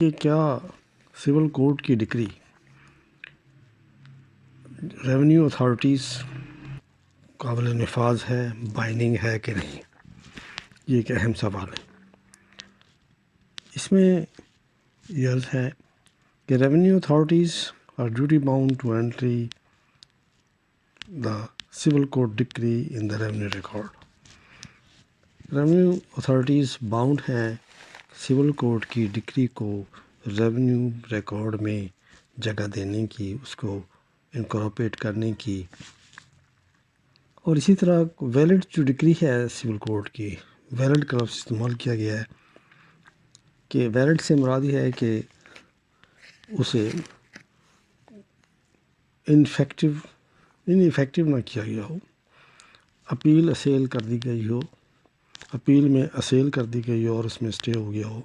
کہ کیا civil court کی ڈگری ریونیو اتھارٹیز قابل نفاذ ہے، بائنڈنگ ہے کہ نہیں؟ یہ ایک اہم سوال ہے۔ اس میں یہ عرض ہے کہ revenue authorities are duty bound to entry the civil court decree in the revenue record. Revenue authorities bound ہیں سول کوڈ کی ڈگری کو ریونیو ریکارڈ میں جگہ دینے کی، اس کو انکارپوریٹ کرنے کی، اور اسی طرح ویلڈ جو ڈگری ہے سول کوڈ کی، ویلڈ کا لفظ استعمال کیا گیا ہے کہ ویلڈ سے مراد یہ ہے کہ اسے انفیکٹو نہ کیا گیا ہو، اپیل اسیل کر دی گئی ہو، اپیل میں اسیل کر دی گئی ہو اور اس میں اسٹے ہو گیا ہو۔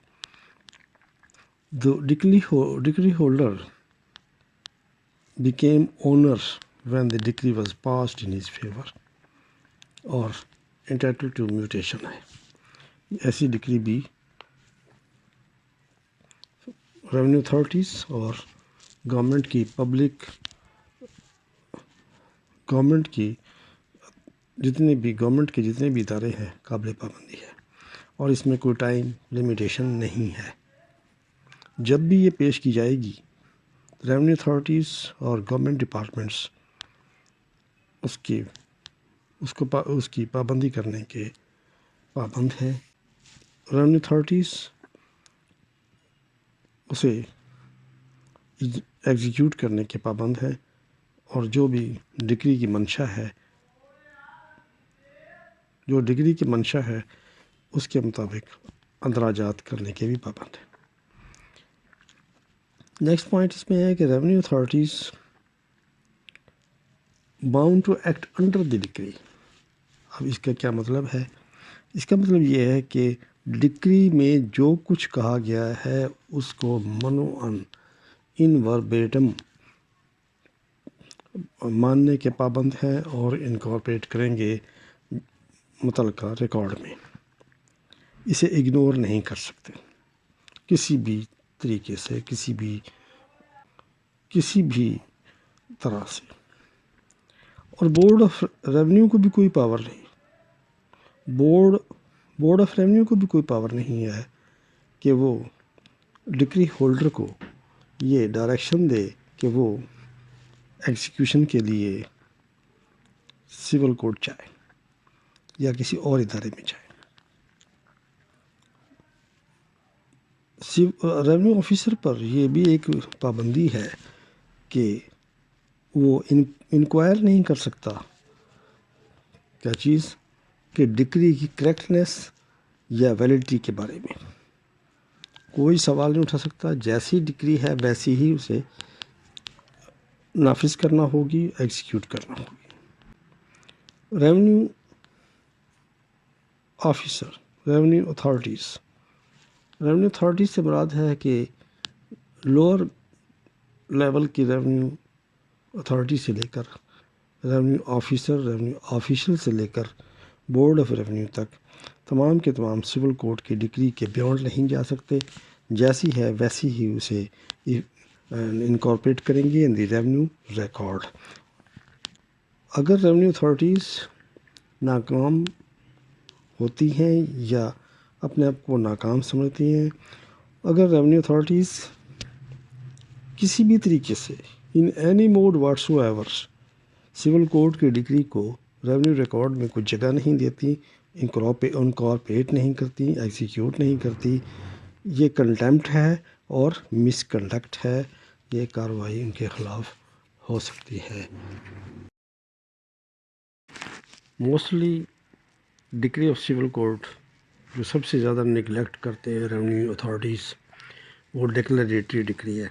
Degree holder became owner when the decree was passed in his favor اور entitled to mutation ہے۔ ایسی ڈگری بھی ریونیو اتھارٹیز اور گورنمنٹ کے جتنے بھی ادارے ہیں قابل پابندی ہے، اور اس میں کوئی ٹائم لمیٹیشن نہیں ہے۔ جب بھی یہ پیش کی جائے گی، ریونیو اتھارٹیز اور گورنمنٹ ڈپارٹمنٹس اس کی پابندی کرنے کے پابند ہیں۔ ریونیو اتھارٹیز اسے ایگزیکیوٹ کرنے کے پابند ہے، اور جو بھی ڈگری کی منشا ہے اس کے مطابق اندراجات کرنے کے بھی پابند ہے۔ نیکسٹ پوائنٹ اس میں ہے کہ revenue authorities bound to act under the decree. اب اس کا کیا مطلب ہے؟ اس کا مطلب یہ ہے کہ ڈگری میں جو کچھ کہا گیا ہے اس کو منوعاً ان وربیٹم ماننے کے پابند ہیں اور انکارپوریٹ کریں گے متعلقہ ریکارڈ میں۔ اسے اگنور نہیں کر سکتے کسی بھی طریقے سے، کسی بھی طرح سے۔ اور بورڈ آف ریونیو کو بھی کوئی پاور نہیں، بورڈ آف ریونیو کو بھی کوئی پاور نہیں ہے کہ وہ ڈگری ہولڈر کو یہ ڈائریکشن دے کہ وہ ایگزیکیوشن کے لیے سول کوڈ چاہے یا کسی اور ادارے میں چاہے۔ ریونیو آفیسر پر یہ بھی ایک پابندی ہے کہ وہ انکوائر نہیں کر سکتا کیا چیز کہ ڈگری کی کریکٹنیس یا ویلڈٹی کے بارے میں کوئی سوال نہیں اٹھا سکتا۔ جیسی ڈگری ہے ویسی ہی اسے نافذ کرنا ہوگی، ایگزیکیوٹ کرنا ہوگی۔ ریونیو آفیسر، ریونیو اتھارٹیز سے مراد ہے کہ لوور لیول کی ریونیو اتھارٹی سے لے کر ریونیو آفیشل سے لے کر بورڈ آف ریونیو تک تمام کے تمام سول کوڈ کی ڈگری کے بیونڈ نہیں جا سکتے۔ جیسی ہے ویسی ہی اسے انکارپوریٹ کریں گے ان دی ریونیو ریکارڈ۔ اگر ریونیو اتھارٹیز ناکام ہوتی ہیں یا اپنے آپ کو ناکام سمجھتی ہیں، اگر ریونیو اتھارٹیز کسی بھی طریقے سے in any mode whatsoever civil court کی ڈگری کو ریونیو ریکارڈ میں کوئی جگہ نہیں دیتی، انکارپوریٹ نہیں کرتی، ایگزیکیوٹ نہیں کرتی، یہ کنٹیمپٹ ہے اور مس کنڈکٹ ہے۔ یہ کارروائی ان کے خلاف ہو سکتی ہے۔ Mostly degree of civil code جو سب سے زیادہ نگلیکٹ کرتے ہیں ریونیو اتھارٹیز، وہ ڈکلریٹری ڈگری ہے۔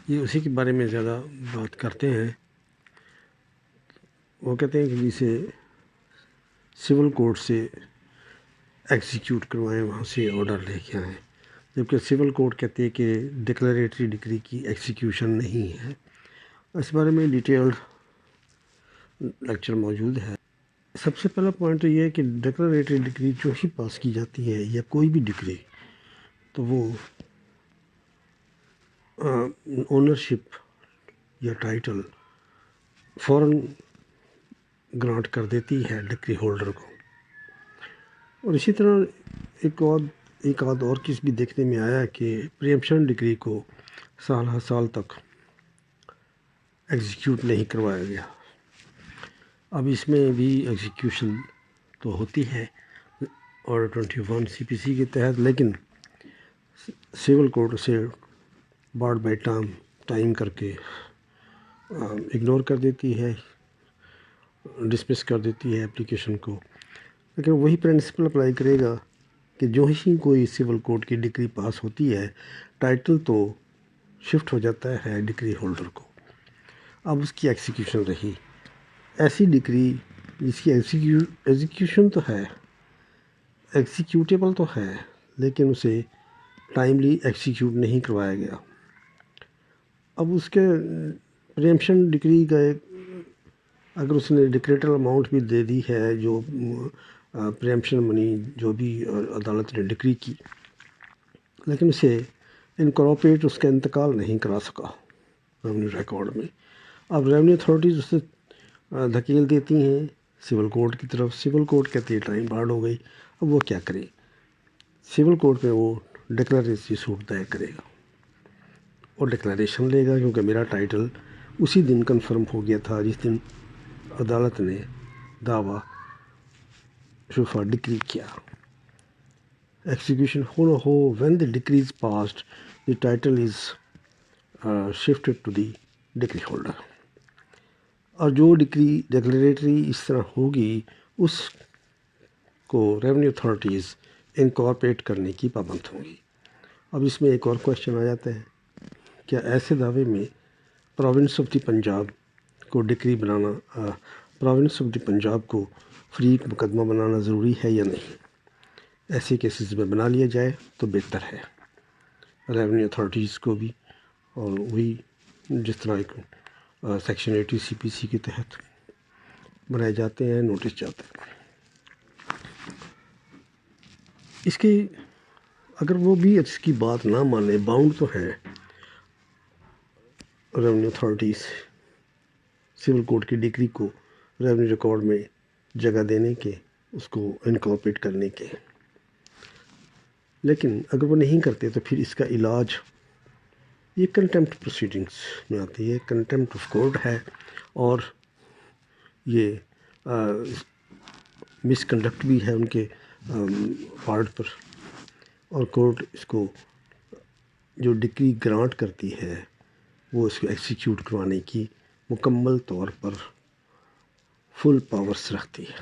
یہ اسی کے بارے میں زیادہ بات کرتے ہیں۔ وہ کہتے ہیں کہ جسے سول کوڈ سے ایگزیکیوٹ کروائیں، وہاں سے آرڈر لے کے آئیں، جبکہ سول کوڈ کہتے ہیں کہ ڈکلریٹری ڈگری کی ایگزیکیوشن نہیں ہے۔ اس بارے میں ڈیٹیلڈ لیکچر موجود ہے۔ سب سے پہلا پوائنٹ تو یہ ہے کہ ڈکلریٹری ڈگری جو ہی پاس کی جاتی ہے یا کوئی بھی ڈگری، تو وہ اونرشپ یا ٹائٹل فوراً گرانٹ کر دیتی ہے ڈگری ہولڈر کو. اور اسی طرح ایک آدھ اور کس بھی دیکھنے میں آیا کہ پریمپشن ڈگری کو سال ہر سال تک ایگزیکیوٹ نہیں کروایا گیا. اب اس میں بھی ایگزیکیوشن تو ہوتی ہے اور 21 CPC کے تحت، لیکن سول کورٹ اسے بارڈ بائی ٹائم کر کے اگنور کر دیتی ہے، ڈسمس کر دیتی ہے اپلیکیشن کو. لیکن وہی پرنسپل اپلائی کرے گا کہ جو ہی کوئی سول کورٹ کی ڈگری پاس ہوتی ہے، ٹائٹل تو شفٹ ہو جاتا ہے ڈگری ہولڈر کو. اب اس کی ایگزیکیوشن رہی، ایسی ڈگری جس کی ایگزیکیوشن تو ہے، ایگزیکیوٹیبل تو ہے، لیکن اسے ٹائملی ایگزیکیوٹ نہیں کروایا گیا. اب اس کے پریمپشن ڈگری کا اگر اس نے ڈکریٹل اماؤنٹ بھی دے دی ہے، جو پریمپشن منی جو بھی عدالت نے ڈگری کی، لیکن اسے انکارپوریٹ اس کا انتقال نہیں کرا سکا ریونیو ریکارڈ میں. اب ریونیو اتھارٹیز اسے دھکیل دیتی ہیں سول کورٹ کی طرف. سول کورٹ کہتی ہے ٹائم بارڈ ہو گئی. اب وہ کیا کرے؟ سول کورٹ میں وہ ڈکلیریٹری سوٹ دائر کرے گا اور ڈکلیریشن لے گا، کیونکہ میرا ٹائٹل اسی دن کنفرم ہو گیا تھا جس دن عدالت نے دعویٰ شفا ڈگری کیا. ایکسیکیوشن ہو نہ ہو، when the decree is passed the title is shifted to the degree holder. اور جو ڈگری ڈکلیریٹری اس طرح ہوگی اس کو ریونیو اتھارٹیز انکارپوریٹ کرنے کی پابند ہوں گی. اب اس میں ایک اور کویشچن آ جاتا ہے، کیا ایسے دعوے میں پروونس آف دی پنجاب کو degree banana, province of the Punjab کو فریق مقدمہ بنانا ضروری ہے یا نہیں؟ ایسے کیسز میں بنا لیا جائے تو بہتر ہے ریونیو اتھارٹیز کو بھی، اور وہی جس طرح ایک سیکشن 80 CPC کے تحت بنائے جاتے ہیں، نوٹس جاتے ہیں. اس کے اگر وہ بھی اس کی بات نہ مانے، باؤنڈ تو ہے ریونیو اتھارٹیز سول کورٹ کی ڈگری کو ریونیو ریکارڈ میں جگہ دینے کے، اس کو انکارپوریٹ کرنے کے. لیکن اگر وہ نہیں کرتے تو پھر اس کا علاج یہ کنٹیمپٹ پروسیڈنگس میں آتی ہے. کنٹیمپٹ آف کورٹ ہے، اور یہ مس کنڈکٹ بھی ہے ان کے پارٹ پر، اور کورٹ اس کو جو ڈگری گرانٹ کرتی ہے وہ اس کو ایکسیکیوٹ کروانے کی مکمل طور پر فل پاورز رکھتی ہے.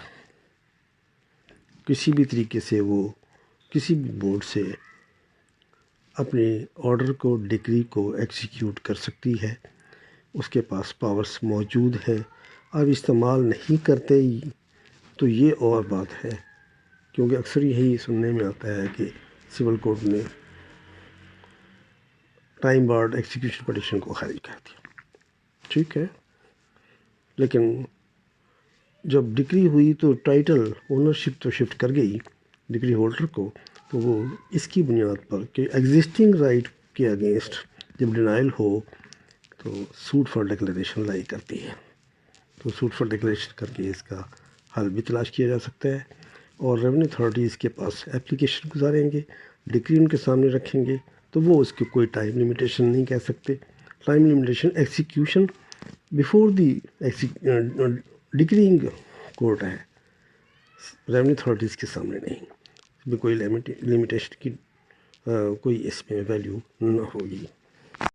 کسی بھی طریقے سے وہ کسی بھی بورڈ سے اپنے آرڈر کو، ڈگری کو ایکسیکیوٹ کر سکتی ہے. اس کے پاس پاورز موجود ہیں. اب استعمال نہیں کرتے تو یہ اور بات ہے، کیونکہ اکثر یہی سننے میں آتا ہے کہ سول کورٹ نے ٹائم بارڈ ایکسیکیوشن پٹیشن کو خارج کر دیا. ٹھیک ہے، لیکن جب ڈگری ہوئی تو ٹائٹل اونرشپ تو شفٹ کر گئی ڈگری ہولڈر کو، تو وہ اس کی بنیاد پر کہ ایگزسٹنگ رائٹ کے اگینسٹ جب ڈینائل ہو تو سوٹ فار ڈکلیریشن لائی کرتی ہے. تو سوٹ فار ڈکلیریشن کر کے اس کا حل بھی تلاش کیا جا سکتا ہے، اور ریونیو اتھارٹیز کے پاس ایپلیکیشن گزاریں گے، ڈگری ان کے سامنے رکھیں گے، تو وہ اس کی کوئی ٹائم لمیٹیشن نہیں کہہ سکتے. Time limitation execution before the decreeing court ہے، ریونیو اتھارٹیز کے سامنے نہیں. اس میں کوئی لمیٹیشن کی کوئی اس میں ویلیو نہ ہوگی.